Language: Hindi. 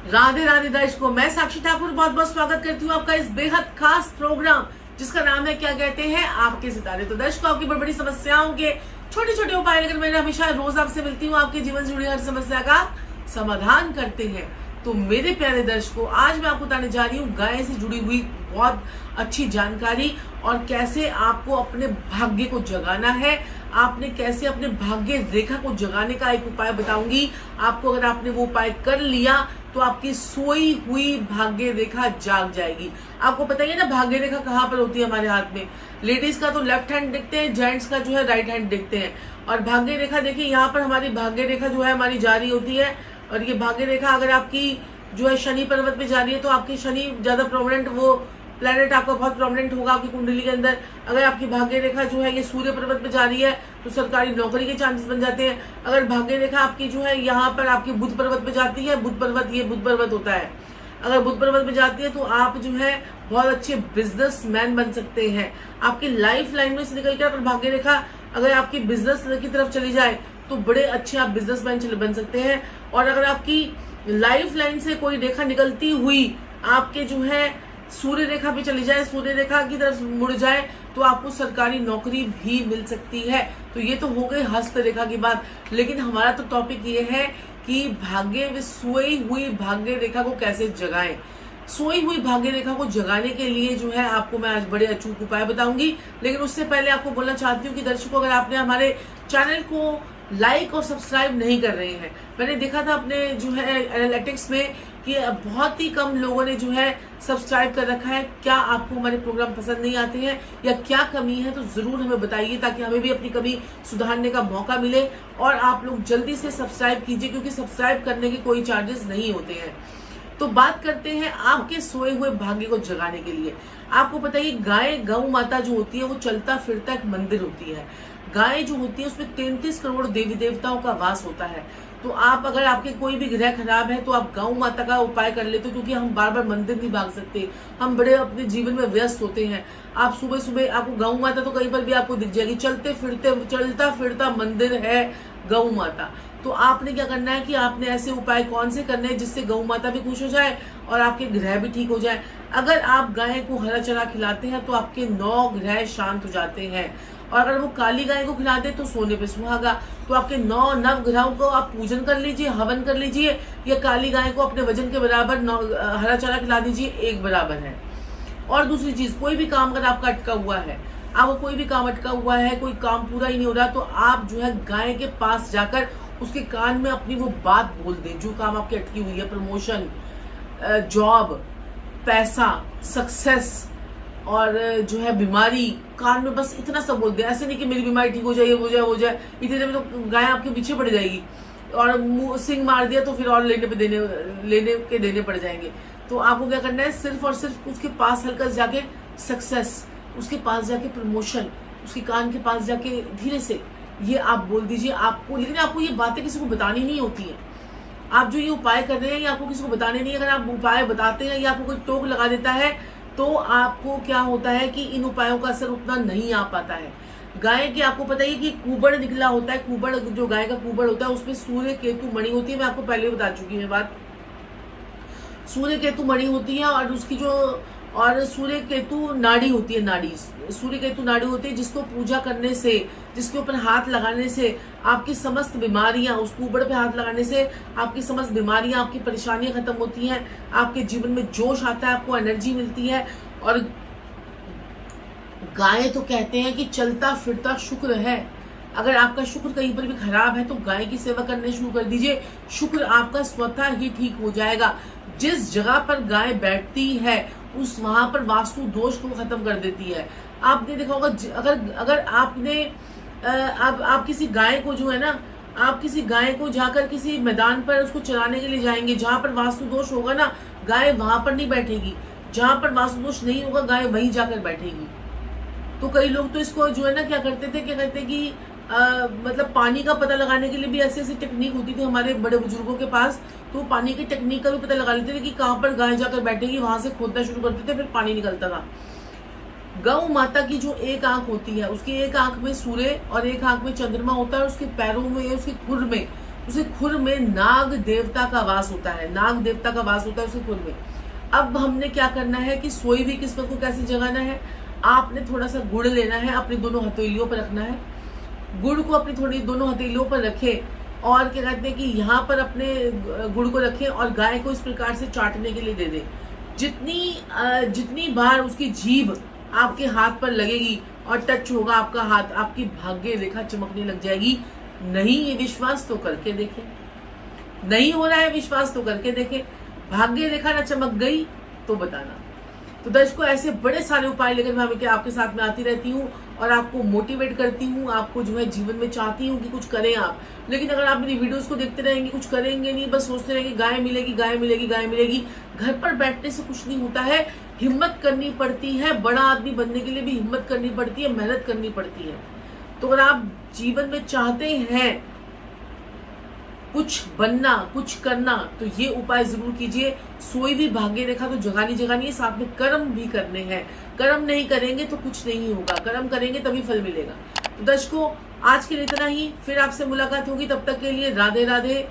राधे राधे दर्शकों, मैं साक्षी ठाकुर बहुत बहुत स्वागत करती हूँ आपका इस बेहद खास प्रोग्राम जिसका नाम है क्या कहते हैं आपके सितारे। तो दर्शकों, आपकी बड़ी बड़ी समस्याओं के छोटे छोटे उपाय लेकर मैं हमेशा रोज आपसे मिलती हूँ, आपके जीवन से जुड़ी हर समस्या का समाधान करते हैं। तो मेरे प्यारे दर्शकों, आज मैं आपको बताने जा रही हूँ गाय से जुड़ी हुई बहुत अच्छी जानकारी और कैसे आपको अपने भाग्य को जगाना है। आपने कैसे अपने भाग्य रेखा को जगाने का एक उपाय बताऊंगी आपको। अगर आपने वो उपाय कर लिया तो आपकी सोई हुई भाग्य रेखा जाग जाएगी। आपको पता ही है ना, भाग्य रेखा कहाँ पर होती है हमारे हाथ में। लेडीज का तो लेफ्ट हैंड देखते हैं, जेंट्स का जो है राइट हैंड देखते हैं। और भाग्य रेखा देखिए, यहाँ पर हमारी भाग्य रेखा जो है हमारी जारी होती है। और ये भाग्य रेखा अगर आपकी जो है शनि पर्वत में जा रही है तो आपकी शनि ज्यादा प्रोमिनेंट, वो प्लेनेट आपका बहुत प्रोमिनेंट होगा आपकी कुंडली के अंदर। अगर आपकी भाग्य रेखा जो है ये सूर्य पर्वत में जा रही है तो सरकारी नौकरी के चांसेस बन जाते हैं। अगर भाग्य रेखा आपकी जो है यहाँ पर आपकी बुध पर्वत में जाती है, बुध पर्वत ये बुध पर्वत होता है, अगर बुध पर्वत में जाती है तो आप जो है बहुत अच्छे बिजनेसमैन बन सकते हैं। आपकी लाइफ लाइन में से निकल के, अगर भाग्य रेखा अगर आपकी बिजनेस की तरफ चली जाए तो बड़े अच्छे आप बिजनेसमैन बन सकते हैं। और अगर आपकी लाइफ लाइन से कोई रेखा निकलती हुई आपके जो है सूर्य रेखा पे चली जाए, सूर्य रेखा की तरफ मुड़ जाए तो आपको सरकारी नौकरी भी मिल सकती है। तो ये तो हो गई हस्त रेखा की बात, लेकिन हमारा तो टॉपिक ये है कि भाग्य में सोई हुई भाग्य रेखा को कैसे जगाएं। सोई हुई भाग्य रेखा को जगाने के लिए जो है आपको मैं आज बड़े अचूक उपाय बताऊंगी। लेकिन उससे पहले आपको बोलना चाहती हूँ कि दर्शकों, अगर आपने हमारे चैनल को लाइक और सब्सक्राइब नहीं कर रहे हैं, मैंने देखा था अपने जो है एनालिटिक्स में कि बहुत ही कम लोगों ने जो है सब्सक्राइब कर रखा है। क्या आपको हमारे प्रोग्राम पसंद नहीं आते हैं या क्या कमी है, तो जरूर हमें बताइए ताकि हमें भी अपनी कमी सुधारने का मौका मिले। और आप लोग जल्दी से सब्सक्राइब कीजिए क्योंकि सब्सक्राइब करने के कोई चार्जेस नहीं होते हैं। तो बात करते हैं आपके सोए हुए भाग्य को जगाने के लिए। आपको पता है गाय गौ माता जो होती है वो चलता फिरता एक मंदिर होती है। गाय जो होती है उसमें 33 करोड़ देवी देवताओं का वास होता है। तो आप अगर आपके कोई भी ग्रह खराब है तो आप गौ माता का उपाय कर लेते हो, क्योंकि हम बार बार मंदिर नहीं भाग सकते, हम बड़े अपने जीवन में व्यस्त होते हैं। आप सुबह सुबह आपको गौ माता तो कहीं पर भी आपको दिख जाएगी, चलता फिरता मंदिर है गौ माता। तो आपने क्या करना है कि आपने ऐसे उपाय कौन से करने हैं जिससे गौ माता भी खुश हो जाए और आपके ग्रह भी ठीक हो जाए। अगर आप गाय को हरा चारा खिलाते हैं तो आपके 9 ग्रह शांत हो जाते हैं। और अगर वो काली गाय को खिला दे तो सोने पे सुहागा। तो आपके 9 नवग्रहों को आप पूजन कर लीजिए, हवन कर लीजिए, या काली गाय को अपने वजन के बराबर हरा चारा खिला दीजिए, एक बराबर है। और दूसरी चीज, कोई भी काम अगर आपका अटका हुआ है, आपको कोई भी काम अटका हुआ है, कोई काम पूरा ही नहीं हो रहा, तो आप जो है गाय के पास जाकर उसके कान में अपनी वो बात बोल दें जो काम आपकी अटकी हुई है। प्रमोशन, जॉब, पैसा, सक्सेस और जो है बीमारी, कान में बस इतना सब बोल दे। ऐसे नहीं कि मेरी बीमारी ठीक हो जाए, हो जाए, इतने देर में तो गाय आपके पीछे पड़ जाएगी। और मुंह सिंग मार दिया तो फिर और लेने देने पड़ जाएंगे। तो आपको क्या करना है, सिर्फ और सिर्फ उसके पास हल्का जाके सक्सेस, उसके पास जाके प्रमोशन, उसके कान के पास जाके धीरे से ये आप बोल दीजिए आपको। लेकिन आपको ये बातें किसी को बतानी नहीं होती है। आप जो ये उपाय कर रहे हैं ये आपको किसी को बताने नहीं। अगर आप उपाय बताते हैं या आपको कोई टोक लगा देता है तो आपको क्या होता है कि इन उपायों का असर उतना नहीं आ पाता है। गाय के आपको पता ही कि कुबड़ निकला होता है, कुबड़ जो गाय का कुबड़ होता है उसमें सूर्य केतु मणि होती है। मैं आपको पहले बता चुकी हूँ बात। सूर्य केतु मणि होती है और उसकी जो और सूर्य केतु नाड़ी होती है, नाड़ी सूर्य केतु नाड़ी होती है, जिसको पूजा करने से, जिसके ऊपर हाथ लगाने से आपकी समस्त बीमारियां, उस कुबड़ पे हाथ लगाने से आपकी समस्त बीमारियां, आपकी परेशानियां खत्म होती हैं, आपके जीवन में जोश आता है, आपको एनर्जी मिलती है। और गाय तो कहते हैं कि चलता फिरता शुक्र है। अगर आपका शुक्र कहीं पर भी खराब है तो गाय की सेवा करने शुरू कर दीजिए, शुक्र आपका स्वतः ही ठीक हो जाएगा। जिस जगह पर गाय बैठती है उस वहां पर वास्तु दोष को खत्म कर देती है। आपने देखा होगा, अगर आपने आप किसी गाय को जो है ना, आप किसी गाय को जाकर किसी मैदान पर उसको चराने के लिए जाएंगे, जहां पर वास्तु दोष होगा ना, गाय वहां पर नहीं बैठेगी। जहां पर वास्तु दोष नहीं होगा गाय वहीं जाकर बैठेगी। तो कई लोग तो इसको जो है ना क्या करते थे कि मतलब पानी का पता लगाने के लिए भी ऐसी ऐसी टेक्निक होती थी हमारे बड़े बुजुर्गों के पास। तो पानी की टेक्निक का भी पता लगा लेते थे कि कहाँ पर गाय जाकर बैठेगी, वहां से खोदना शुरू करते थे, फिर पानी निकलता था। गौ माता की जो एक आंख होती है, उसकी एक आंख में सूर्य और एक आंख में चंद्रमा होता है, और उसके पैरों में, उसके खुर में उसे खुर में नाग देवता का वास होता है, नाग देवता का वास होता है उसे खुर में। अब हमने क्या करना है कि सोई हुई किस्मत को कैसे जगाना है, आपने थोड़ा सा गुड़ लेना है, अपनी दोनों हथेलियों पर रखना है। गुड़ को अपनी थोड़ी दोनों हथेलियों पर रखें और क्या कहते हैं कि यहाँ पर अपने गुड़ को रखें और गाय को इस प्रकार से चाटने के लिए दे दें। जितनी बार उसकी जीभ आपके हाथ पर लगेगी और टच होगा आपका हाथ, आपकी भाग्य रेखा चमकने लग जाएगी। नहीं ये विश्वास तो करके देखें, नहीं हो रहा है विश्वास तो करके देखें। भाग्य रेखा ना चमक गई तो बताना। तो दर्शकों, ऐसे बड़े सारे उपाय लेकर मैं हमें आपके साथ में आती रहती हूँ और आपको मोटिवेट करती हूँ, आपको जो है जीवन में चाहती हूँ कि कुछ करें आप। लेकिन अगर आप मेरी वीडियोस को देखते रहेंगे, कुछ करेंगे नहीं, बस सोचते रहेंगे गाय मिलेगी गाय मिलेगी गाय मिलेगी, घर पर बैठने से कुछ नहीं होता है। हिम्मत करनी पड़ती है, बड़ा आदमी बनने के लिए भी हिम्मत करनी पड़ती है, मेहनत करनी पड़ती है। तो अगर आप जीवन में चाहते हैं कुछ बनना, कुछ करना, तो ये उपाय जरूर कीजिए। सोई भी भाग्य रेखा तो जगानी है, साथ में कर्म भी करने हैं। कर्म नहीं करेंगे तो कुछ नहीं होगा, कर्म करेंगे तभी फल मिलेगा। तो दर्शकों, आज के लिए इतना ही, फिर आपसे मुलाकात होगी, तब तक के लिए राधे राधे।